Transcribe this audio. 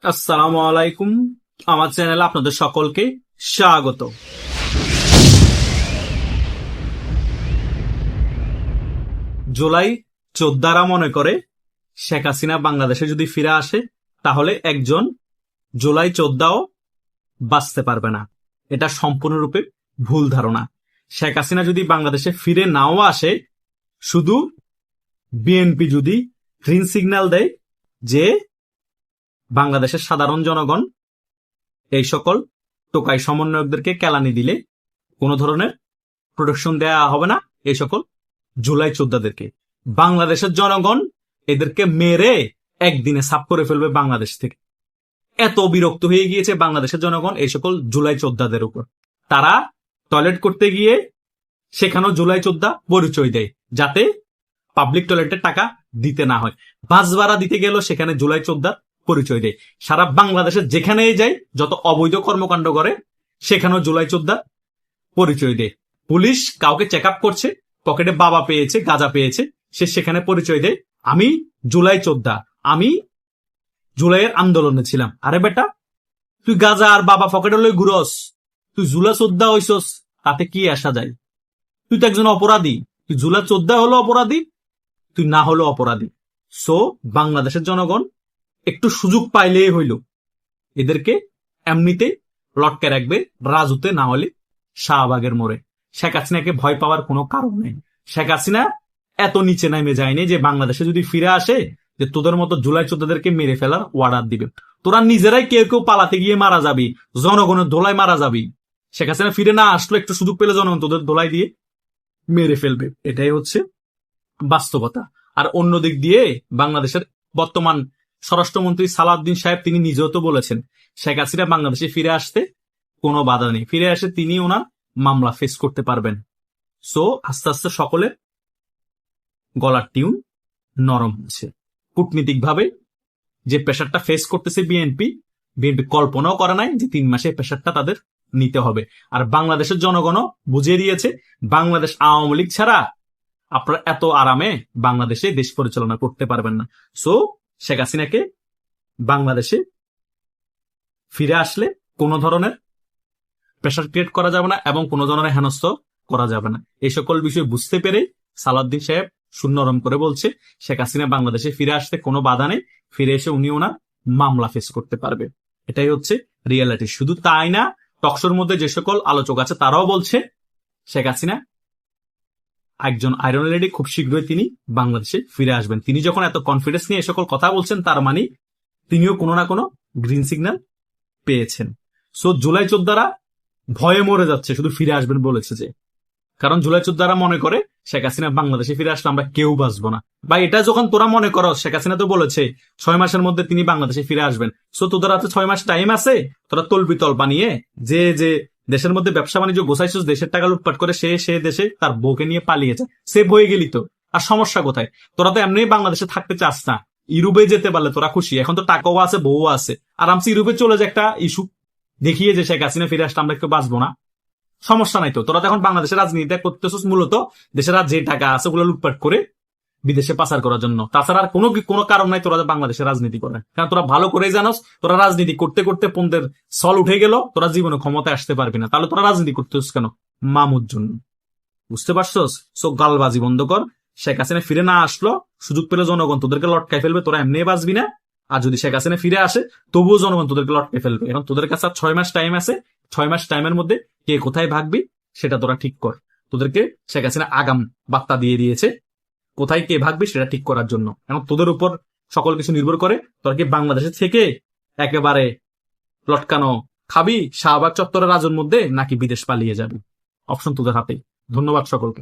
আসসালামু আলাইকুম। আমার চ্যানেলে আপনাদের সকলকে স্বাগত। জুলাই যোদ্ধারা মনে করে শেখ হাসিনা বাংলাদেশে যদি ফিরে আসে তাহলে একজন জুলাই যোদ্ধাও বাঁচতে পারবে না। এটা সম্পূর্ণরূপে ভুল ধারণা। শেখ হাসিনা যদি বাংলাদেশে ফিরে নাও আসে, শুধু বিএনপি যদি গ্রিন সিগন্যাল দেয় যে বাংলাদেশের সাধারণ জনগণ এই সকল টোকাই সমন্বয়কদেরকে কেলানি দিলে কোনো ধরনের প্রোটেকশন দেয়া হবে না। এই সকল জুলাই যোদ্ধাদেরকে বাংলাদেশের জনগণ এদেরকে মেরে একদিনে সাফ করে ফেলবে বাংলাদেশ থেকে। এত বিরক্ত হয়ে গিয়েছে বাংলাদেশের জনগণ এই সকল জুলাই যোদ্ধাদের উপর। তারা টয়লেট করতে গিয়ে সেখানেও জুলাই যোদ্ধা পরিচয় দেয়, যাতে পাবলিক টয়লেটের টাকা দিতে না হয়। বাস ভাড়া দিতে গেলেও সেখানে জুলাই যোদ্ধা পরিচয় দেয়। সারা বাংলাদেশে যেখানেই যায়, যত অবৈধ কর্মকাণ্ড করে সেখানেও জুলাই যোদ্ধা পরিচয় দেয়। পুলিশ কাউকে চেক আপ করছে, পকেটে বাবা পেয়েছে, গাঁজা পেয়েছে, সে সেখানে পরিচয় দেয় আমি জুলাই যোদ্ধা, আমি জুলাইয়ের আন্দোলনে ছিলাম। আরে বেটা, তুই গাঁজা আর বাবা পকেটে লই ঘুরস, তুই জুলাই যোদ্ধা হইছস, তাতে কি আসা যায়? তুই তো একজন অপরাধী। তুই জুলাই যোদ্ধা হলো অপরাধী, তুই না হলো অপরাধী। সো বাংলাদেশের জনগণ একটু সুযোগ পাইলেই হইল এদেরকে এমনিতে লটকে রাখবে, রাজুতে না হলে শাহবাগের মোড়ে। শেখ হাসিনাকে ভয় পাওয়ার কোনো কারণ নেই। শেখ হাসিনা এত নিচে নেমে যায়নি যে বাংলাদেশে যদি ফিরে আসে যে তোদের মতো জুলাই যোদ্ধাদেরকে মেরে ফেলার অর্ডার দিবে। তোরা নিজেরাই কেউ কেউ পালাতে গিয়ে মারা যাবি, জনগণের দোলায় মারা যাবি। শেখ হাসিনা ফিরে না আসলো, একটু সুযোগ পেলে জনগণ তোদের দোলাই দিয়ে মেরে ফেলবে। এটাই হচ্ছে বাস্তবতা। আর অন্য দিক দিয়ে বাংলাদেশের বর্তমান স্বরাষ্ট্রমন্ত্রী সালাউদ্দিন সাহেব তিনি নিজেও তো বলেছেন শেখ হাসিনা বাংলাদেশে ফিরে আসতে কোনো বাধা নেই, ফিরে আসে তিনি ওনার মামলা ফেস করতে পারবেন। সো আস্তে আস্তে সকলে গলার টিউন নরম হচ্ছে। কূটনীতিক ভাবে যে প্রেশারটা ফেস করতেছে বিএনপি কল্পনাও করে নাই যে 3 মাসে প্রেশারটা তাদের নিতে হবে। আর বাংলাদেশের জনগণও বুঝিয়ে দিয়েছে বাংলাদেশ আওয়ামী লীগ ছাড়া আপনারা এত আরামে বাংলাদেশে দেশ পরিচালনা করতে পারবেন না। সো শেখ হাসিনাকে বাংলাদেশে ফিরে আসলে কোনো ধরনের প্রেশার ক্রিয়েট করা যাবে না এবং কোনো ধরনের হেনস্থ করা যাবে না। এই সকল বিষয় বুঝতে পেরে সালাউদ্দিন সাহেব সুনরম করে বলছে শেখ হাসিনা বাংলাদেশে ফিরে আসতে কোনো বাধা নেই, ফিরে এসে উনি ওনার মামলা ফেস করতে পারবে। এটাই হচ্ছে রিয়েলিটি। শুধু তাই না, টকশোর মধ্যে যে সকল আলোচক আছে তারাও বলছে শেখ হাসিনা একজন আয়রন লেডি, খুব শীঘ্রই তিনি বাংলাদেশে ফিরে আসবেন। তিনি যখন এত কনফিডেন্স নিয়ে এ সকল কথা বলছেন, তার মানে তিনিও কোনো না কোনো গ্রিন সিগন্যাল পেয়েছেন। সো জুলাই যোদ্ধারা ভয়ে মরে যাচ্ছে শুধু ফিরে আসবেন বলেছে যে, কারণ জুলাই যোদ্ধারা মনে করে শেখ হাসিনা বাংলাদেশে ফিরে আসলে আমরা কেউ বাঁচবো না। বা এটা যখন তোরা মনে করো, শেখ হাসিনা তো বলেছে 6 মাসের মধ্যে তিনি বাংলাদেশে ফিরে আসবেন। সো তোদের হাতে 6 মাস টাইম আছে, তোরা তলবিতল বানিয়ে যে যে দেশের মধ্যে ব্যবসা বাণিজ্য গোছাইছিস, দেশের টাকা লুটপাট করে সে দেশে তার বউকে নিয়ে পালিয়েছে, সেভ হয়ে গেলি তো। আর সমস্যা কোথায়? তোরা তো এমনি বাংলাদেশে থাকতে চাস না, ইউরোপে যেতে পারলে তোরা খুশি। এখন তো টাকাও আছে, বউ আছে, আরামসে ইউরোপে চলে যে একটা ইস্যু দেখিয়ে যে শেখ হাসিনা ফিরে আসলে আমরা একটু বাঁচবো না, সমস্যা নাই তো। তোরা তো এখন বাংলাদেশের রাজনীতিটা করতেছিস মূলত দেশের যে টাকা আছে ওগুলো লুটপাট করে বিদেশে পাচার করার জন্য। তাছাড়া আর কোনো কারণ নাই তোরা বাংলাদেশে রাজনীতি করে। কারণ তোরা ভালো করেই জানোস তোরা রাজনীতি করতে করতে পন্দের সল উঠে গেল, তোরা জীবনে ক্ষমতায় আসতে পারবি না। তাহলে তোরা রাজনীতি করতেছিস কেন? মামুর জন্য। বুঝতে পারছস? সো গালবাজি বন্ধ কর। শেখ হাসিনা ফিরে না আসলো, সুযোগ পেলে জনগণ তোদেরকে লটকাই ফেলবে, তোরা এমনি বাঁচবি না। আর যদি শেখ হাসিনা ফিরে আসে তবুও জনগণ তোদেরকে লটকাই ফেলবে। এখন তোদের কাছে 6 মাস টাইম আছে, 6 মাস টাইমের মধ্যে কে কোথায় ভাগবি সেটা তোরা ঠিক কর। তোদেরকে শেখ হাসিনা আগাম বার্তা দিয়ে দিয়েছে কোথায় কে ভাগবি সেটা ঠিক করার জন্য। এখন তোদের উপর সকল কিছু নির্ভর করে তোরা কি বাংলাদেশে থেকে একেবারে লটকানো খাবি শাহবাগ চত্বরের রাজুর মধ্যে, নাকি বিদেশ পালিয়ে যাবি। অপশন তোদের হাতে। ধন্যবাদ সকলকে।